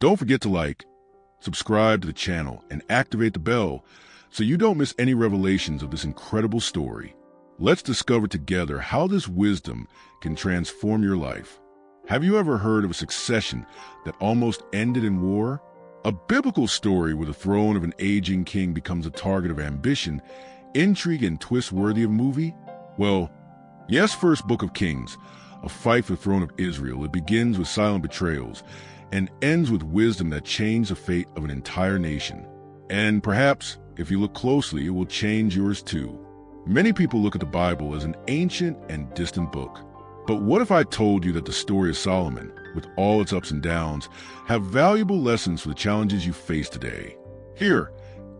Don't forget to like, subscribe to the channel, and activate the bell so you don't miss any revelations of this incredible story. Let's discover together how this wisdom can transform your life. Have you ever heard of a succession that almost ended in war? A biblical story where the throne of an aging king becomes a target of ambition, intrigue, and twist worthy of a movie? Well, yes, first book of Kings, a fight for the throne of Israel. It begins with silent betrayals and ends with wisdom that changed the fate of an entire nation. And perhaps, if you look closely, it will change yours too. Many people look at the Bible as an ancient and distant book. But what if I told you that the story of Solomon, with all its ups and downs, have valuable lessons for the challenges you face today? Here,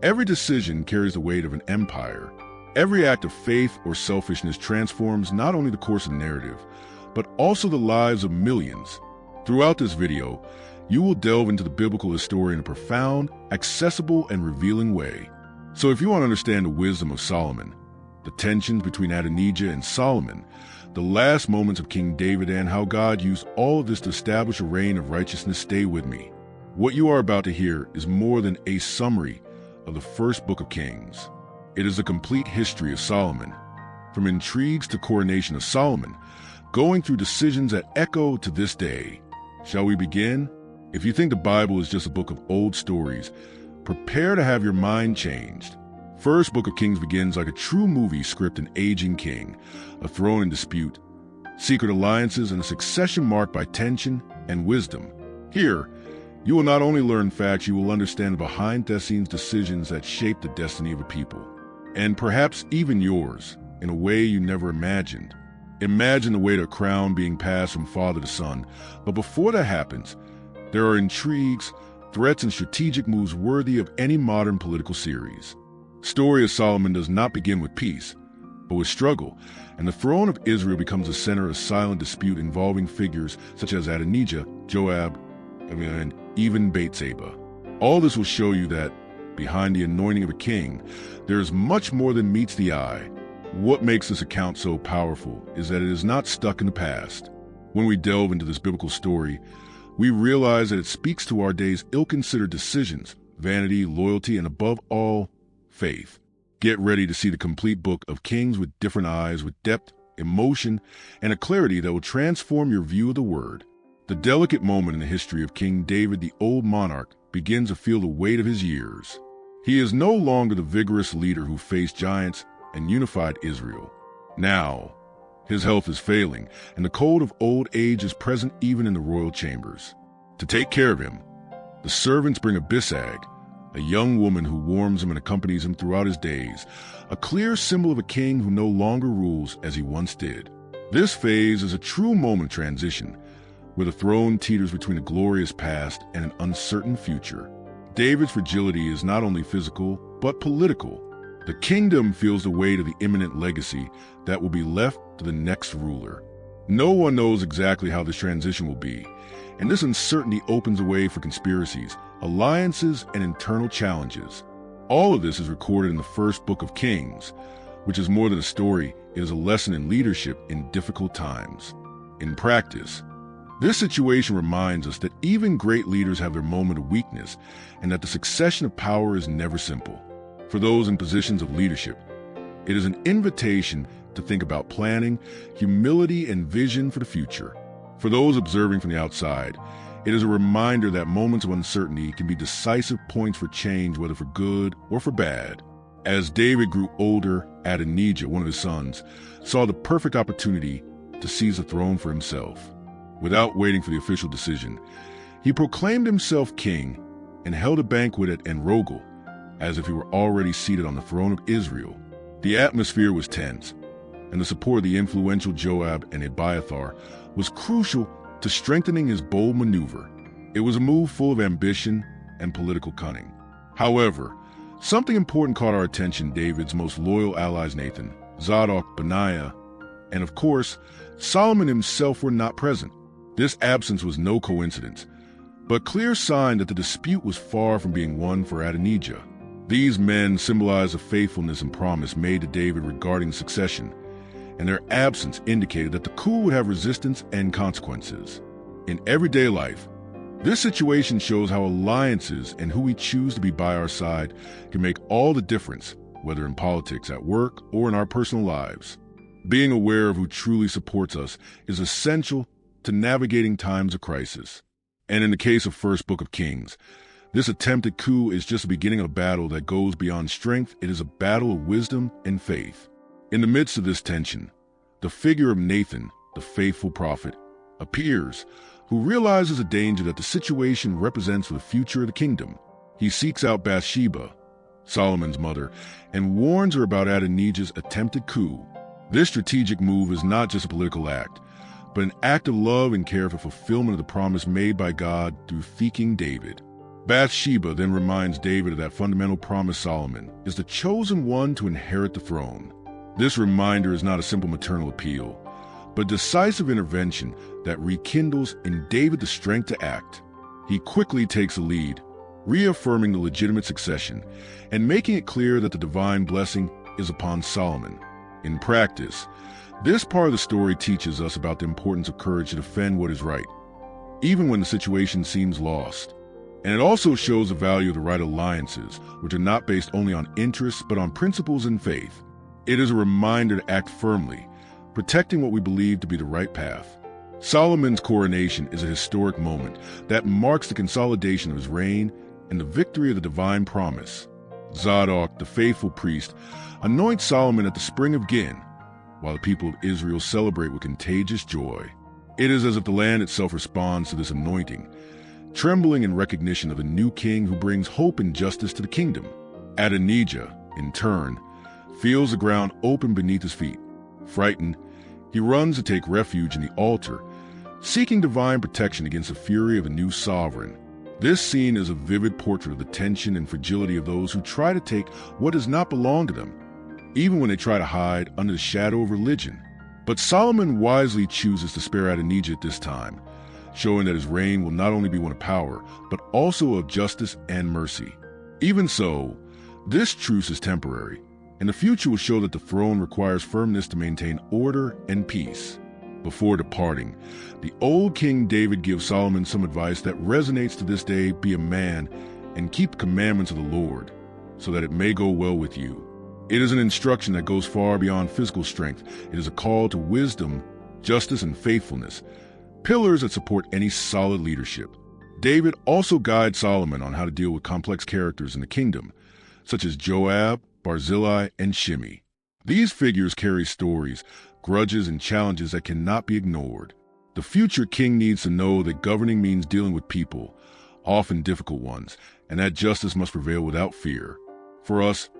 every decision carries the weight of an empire. Every act of faith or selfishness transforms not only the course of the narrative, but also the lives of millions. Throughout this video, you will delve into the biblical story in a profound, accessible, and revealing way. So if you want to understand the wisdom of Solomon, the tensions between Adonijah and Solomon, the last moments of King David, and how God used all of this to establish a reign of righteousness, stay with me. What you are about to hear is more than a summary of the first book of Kings. It is a complete history of Solomon, from intrigues to coronation of Solomon, going through decisions that echo to this day. Shall we begin? If you think the Bible is just a book of old stories, prepare to have your mind changed. First book of Kings begins like a true movie script: an aging king, a throne in dispute, secret alliances, and a succession marked by tension and wisdom. Here, you will not only learn facts, you will understand the behind-the-scenes decisions that shape the destiny of a people, and perhaps even yours, in a way you never imagined. Imagine the weight of a crown being passed from father to son, but before that happens, there are intrigues, threats, and strategic moves worthy of any modern political series. Story of Solomon does not begin with peace, but with struggle, and the throne of Israel becomes the center of a silent dispute involving figures such as Adonijah, Joab, and even Bathsheba. All this will show you that behind the anointing of a king, there is much more than meets the eye. What makes this account so powerful is that it is not stuck in the past. When we delve into this biblical story, we realize that it speaks to our day's ill-considered decisions, vanity, loyalty, and above all, faith. Get ready to see the complete book of Kings with different eyes, with depth, emotion, and a clarity that will transform your view of the word. The delicate moment in the history of King David, the old monarch, begins to feel the weight of his years. He is no longer the vigorous leader who faced giants and unified Israel. Now, his health is failing, and the cold of old age is present even in the royal chambers. To take care of him, the servants bring Abisag, a young woman who warms him and accompanies him throughout his days, a clear symbol of a king who no longer rules as he once did. This phase is a true moment of transition, where the throne teeters between a glorious past and an uncertain future. David's fragility is not only physical, but political. The kingdom feels the weight of the imminent legacy that will be left to the next ruler. No one knows exactly how this transition will be, and this uncertainty opens the way for conspiracies, alliances, and internal challenges. All of this is recorded in the first book of Kings, which is more than a story. It is a lesson in leadership in difficult times. In practice, this situation reminds us that even great leaders have their moment of weakness, and that the succession of power is never simple. For those in positions of leadership, it is an invitation to think about planning, humility, and vision for the future. For those observing from the outside, it is a reminder that moments of uncertainty can be decisive points for change, whether for good or for bad. As David grew older, Adonijah, one of his sons, saw the perfect opportunity to seize the throne for himself. Without waiting for the official decision, he proclaimed himself king and held a banquet at Enrogel, as if he were already seated on the throne of Israel. The atmosphere was tense, and the support of the influential Joab and Abiathar was crucial to strengthening his bold maneuver. It was a move full of ambition and political cunning. However, something important caught our attention: David's most loyal allies, Nathan, Zadok, Benaiah, and of course, Solomon himself were not present. This absence was no coincidence, but a clear sign that the dispute was far from being won for Adonijah. These men symbolize the faithfulness and promise made to David regarding succession, and their absence indicated that the coup would have resistance and consequences. In everyday life, This situation shows how alliances and who we choose to be by our side can make all the difference, whether in politics, at work, or in our personal lives. Being aware of who truly supports us is essential to navigating times of crisis. And in the case of First Book of Kings, this attempted coup is just the beginning of a battle that goes beyond strength. It is a battle of wisdom and faith. In the midst of this tension, the figure of Nathan, the faithful prophet, appears, who realizes a danger that the situation represents for the future of the kingdom. He seeks out Bathsheba, Solomon's mother, and warns her about Adonijah's attempted coup. This strategic move is not just a political act, but an act of love and care for fulfillment of the promise made by God through seeking David. Bathsheba then reminds David of that fundamental promise: Solomon is the chosen one to inherit the throne. This reminder is not a simple maternal appeal, but decisive intervention that rekindles in David the strength to act. He quickly takes the lead, reaffirming the legitimate succession and making it clear that the divine blessing is upon Solomon. In practice, this part of the story teaches us about the importance of courage to defend what is right, even when the situation seems lost. And it also shows the value of the right alliances, which are not based only on interests but on principles and faith. It is a reminder to act firmly, protecting what we believe to be the right path. Solomon's coronation is a historic moment that marks the consolidation of his reign and the victory of the divine promise. Zadok, the faithful priest, anoints Solomon at the spring of Gin, while the people of Israel celebrate with contagious joy. It is as if the land itself responds to this anointing, trembling in recognition of a new king who brings hope and justice to the kingdom. Adonijah, in turn, feels the ground open beneath his feet. Frightened, he runs to take refuge in the altar, seeking divine protection against the fury of a new sovereign. This scene is a vivid portrait of the tension and fragility of those who try to take what does not belong to them, even when they try to hide under the shadow of religion. But Solomon wisely chooses to spare Adonijah at this time, showing that his reign will not only be one of power, but also of justice and mercy. Even so, this truce is temporary, and the future will show that the throne requires firmness to maintain order and peace. Before departing, the old King David gives Solomon some advice that resonates to this day: be a man and keep the commandments of the Lord, so that it may go well with you. It is an instruction that goes far beyond physical strength. It is a call to wisdom, justice, and faithfulness, pillars that support any solid leadership. David also guides Solomon on how to deal with complex characters in the kingdom, such as Joab, Barzillai, and Shimei. These figures carry stories, grudges, and challenges that cannot be ignored. The future king needs to know that governing means dealing with people, often difficult ones, and that justice must prevail without fear. For us,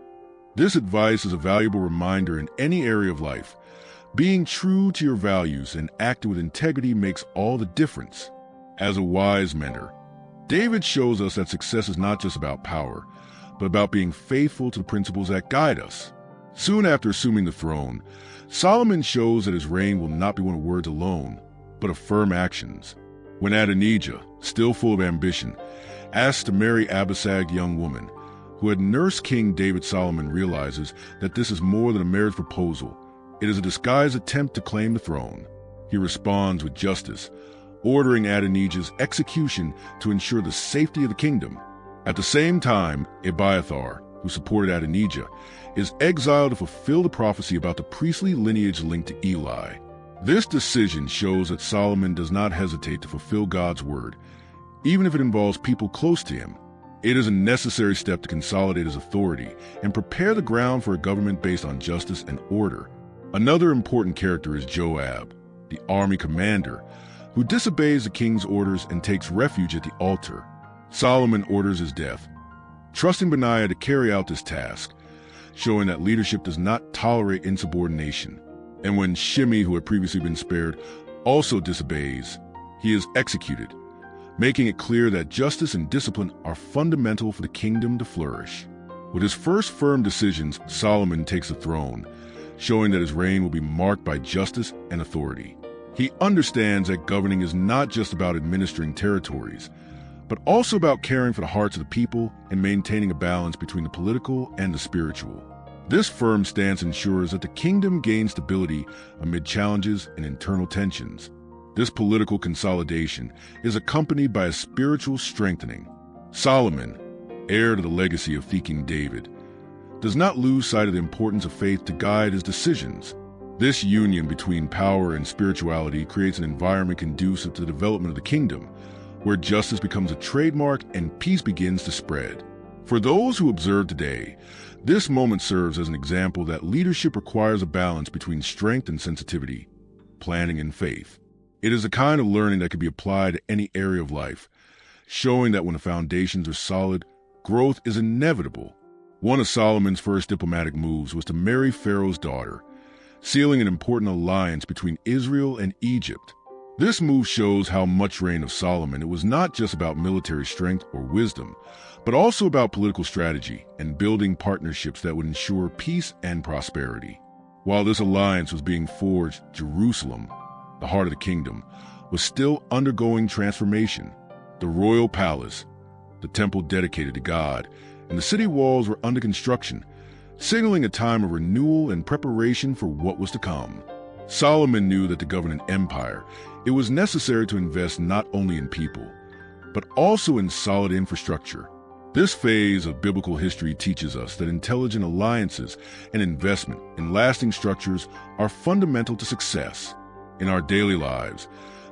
this advice is a valuable reminder in any area of life. Being true to your values and acting with integrity makes all the difference. As a wise mentor, David shows us that success is not just about power, but about being faithful to the principles that guide us. Soon after assuming the throne, Solomon shows that his reign will not be one of words alone, but of firm actions. When Adonijah, still full of ambition, asks to marry Abishag, young woman, who had nursed King David, Solomon realizes that this is more than a marriage proposal. It is a disguised attempt to claim the throne. He responds with justice, ordering Adonijah's execution to ensure the safety of the kingdom. At the same time, Abiathar, who supported Adonijah, is exiled to fulfill the prophecy about the priestly lineage linked to Eli. This decision shows that Solomon does not hesitate to fulfill God's word, even if it involves people close to him. It is a necessary step to consolidate his authority and prepare the ground for a government based on justice and order. Another important character is Joab, the army commander, who disobeys the king's orders and takes refuge at the altar. Solomon orders his death, trusting Benaiah to carry out this task, showing that leadership does not tolerate insubordination. And when Shimei, who had previously been spared, also disobeys, he is executed, making it clear that justice and discipline are fundamental for the kingdom to flourish. With his first firm decisions, Solomon takes the throne, showing that his reign will be marked by justice and authority. He understands that governing is not just about administering territories, but also about caring for the hearts of the people and maintaining a balance between the political and the spiritual. This firm stance ensures that the kingdom gains stability amid challenges and internal tensions. This political consolidation is accompanied by a spiritual strengthening. Solomon, heir to the legacy of King David, does not lose sight of the importance of faith to guide his decisions. This union between power and spirituality creates an environment conducive to the development of the kingdom, where justice becomes a trademark and peace begins to spread. For those who observe today, this moment serves as an example that leadership requires a balance between strength and sensitivity, planning and faith. It is a kind of learning that can be applied to any area of life, showing that when the foundations are solid, growth is inevitable. One of Solomon's first diplomatic moves was to marry Pharaoh's daughter, sealing an important alliance between Israel and Egypt. This move shows how much reign of Solomon it was not just about military strength or wisdom, but also about political strategy and building partnerships that would ensure peace and prosperity. While this alliance was being forged, Jerusalem, the heart of the kingdom, was still undergoing transformation. The royal palace, the temple dedicated to God, and the city walls were under construction, signaling a time of renewal and preparation for what was to come. Solomon knew that to govern an empire, it was necessary to invest not only in people, but also in solid infrastructure. This phase of biblical history teaches us that intelligent alliances and investment in lasting structures are fundamental to success. In our daily lives,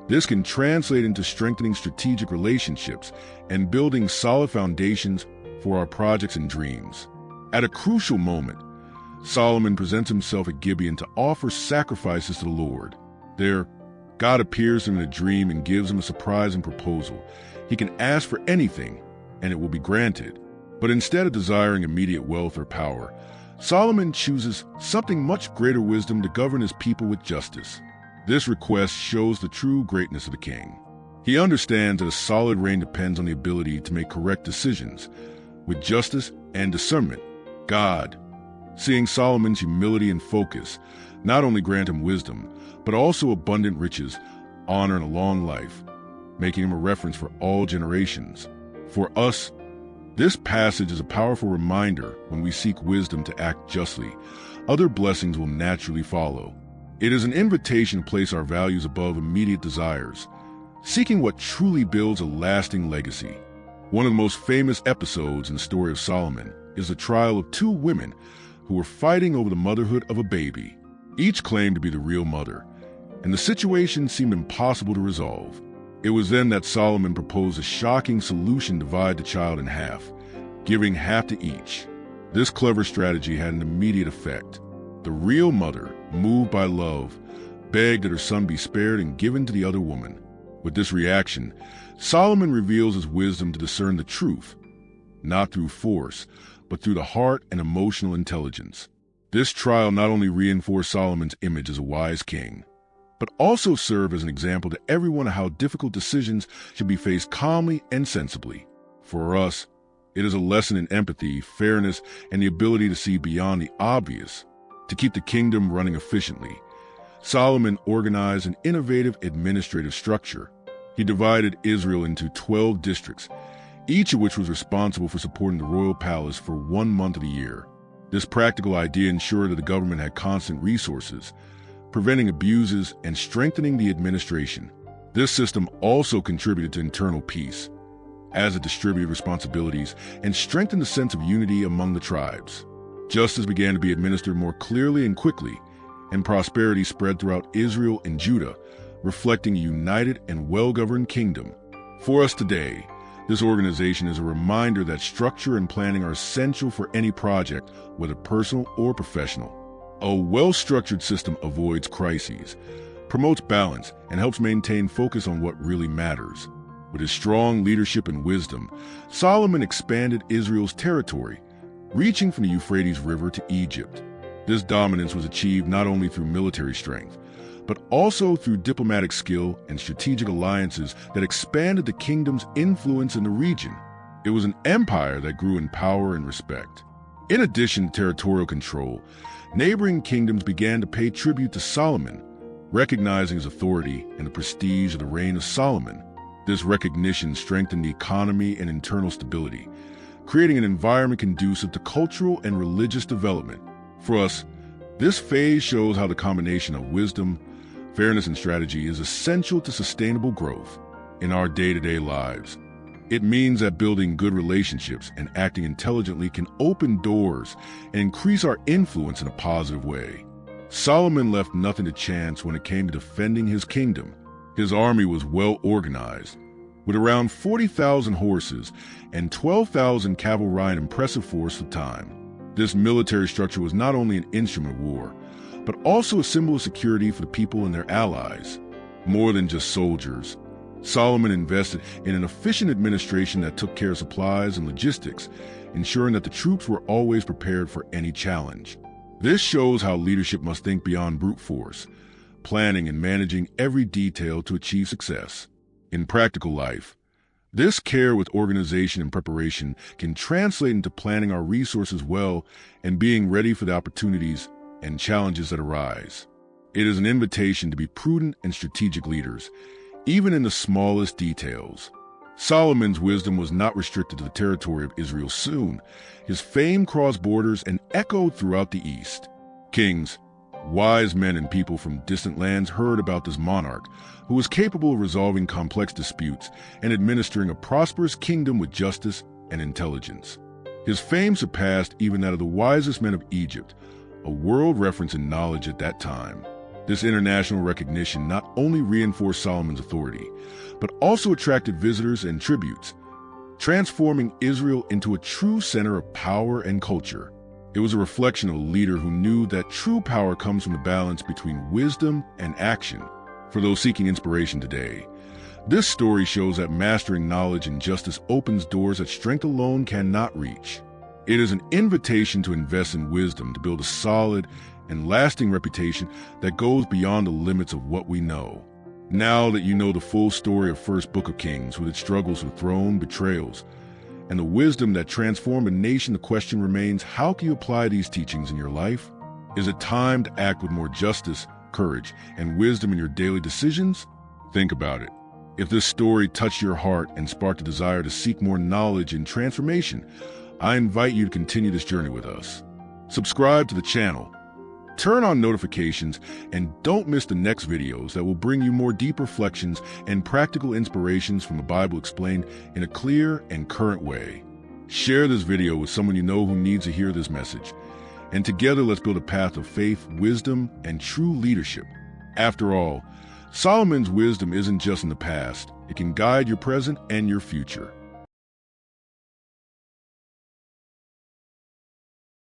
this can translate into strengthening strategic relationships and building solid foundations for our projects and dreams. At a crucial moment, Solomon presents himself at Gibeon to offer sacrifices to the Lord. There, God appears to him in a dream and gives him a surprising proposal. He can ask for anything, and it will be granted. But instead of desiring immediate wealth or power, Solomon chooses something much greater wisdom to govern his people with justice. This request shows the true greatness of the king. He understands that a solid reign depends on the ability to make correct decisions. With justice and discernment, God, seeing Solomon's humility and focus, not only grant him wisdom, but also abundant riches, honor, and a long life, making him a reference for all generations. For us, this passage is a powerful reminder when we seek wisdom to act justly, other blessings will naturally follow. It is an invitation to place our values above immediate desires, seeking what truly builds a lasting legacy. One of the most famous episodes in the story of Solomon is the trial of two women who were fighting over the motherhood of a baby. Each claimed to be the real mother, and the situation seemed impossible to resolve. It was then that Solomon proposed a shocking solution to divide the child in half, giving half to each. This clever strategy had an immediate effect. The real mother, moved by love, begged that her son be spared and given to the other woman. With this reaction, Solomon reveals his wisdom to discern the truth, not through force, but through the heart and emotional intelligence. This trial not only reinforced Solomon's image as a wise king, but also served as an example to everyone of how difficult decisions should be faced calmly and sensibly. For us, it is a lesson in empathy, fairness, and the ability to see beyond the obvious. To keep the kingdom running efficiently, Solomon organized an innovative administrative structure. He divided Israel into 12 districts, each of which was responsible for supporting the royal palace for 1 month of the year. This practical idea ensured that the government had constant resources, preventing abuses and strengthening the administration. This system also contributed to internal peace, as it distributed responsibilities and strengthened the sense of unity among the tribes. Justice began to be administered more clearly and quickly, and prosperity spread throughout Israel and Judah, reflecting a united and well-governed kingdom. For us today, this organization is a reminder that structure and planning are essential for any project, whether personal or professional. A well-structured system avoids crises, promotes balance, and helps maintain focus on what really matters. With his strong leadership and wisdom, Solomon expanded Israel's territory, reaching from the Euphrates River to Egypt. This dominance was achieved not only through military strength, but also through diplomatic skill and strategic alliances that expanded the kingdom's influence in the region. It was an empire that grew in power and respect. In addition to territorial control, neighboring kingdoms began to pay tribute to Solomon, recognizing his authority and the prestige of the reign of Solomon. This recognition strengthened the economy and internal stability, creating an environment conducive to cultural and religious development. For us, this phase shows how the combination of wisdom, Fairness and strategy is essential to sustainable growth in our day-to-day lives. It means that building good relationships and acting intelligently can open doors and increase our influence in a positive way. Solomon left nothing to chance when it came to defending his kingdom. His army was well organized, with around 40,000 horses and 12,000 cavalry, an impressive force of time. This military structure was not only an instrument of war, but also a symbol of security for the people and their allies. More than just soldiers, Solomon invested in an efficient administration that took care of supplies and logistics, ensuring that the troops were always prepared for any challenge. This shows how leadership must think beyond brute force, planning and managing every detail to achieve success. In practical life, this care with organization and preparation can translate into planning our resources well and being ready for the opportunities and challenges that arise. It is an invitation to be prudent and strategic leaders, even in the smallest details. Solomon's wisdom was not restricted to the territory of Israel. Soon, his fame crossed borders and echoed throughout the East. Kings, wise men, and people from distant lands heard about this monarch, who was capable of resolving complex disputes and administering a prosperous kingdom with justice and intelligence. His fame surpassed even that of the wisest men of Egypt, a world reference in knowledge at that time. This international recognition not only reinforced Solomon's authority, but also attracted visitors and tributes, transforming Israel into a true center of power and culture. It was a reflection of a leader who knew that true power comes from the balance between wisdom and action. For those seeking inspiration today, this story shows that mastering knowledge and justice opens doors that strength alone cannot reach. It is an invitation to invest in wisdom to build a solid and lasting reputation that goes beyond the limits of what we know. Now that you know the full story of First Book of Kings, with its struggles with throne, betrayals, and the wisdom that transformed a nation, the question remains, how can you apply these teachings in your life? Is it time to act with more justice, courage, and wisdom in your daily decisions? Think about it. If this story touched your heart and sparked a desire to seek more knowledge and transformation, I invite you to continue this journey with us. Subscribe to the channel, turn on notifications, and don't miss the next videos that will bring you more deep reflections and practical inspirations from the Bible explained in a clear and current way. Share this video with someone you know who needs to hear this message. And together, let's build a path of faith, wisdom, and true leadership. After all, Solomon's wisdom isn't just in the past. It can guide your present and your future.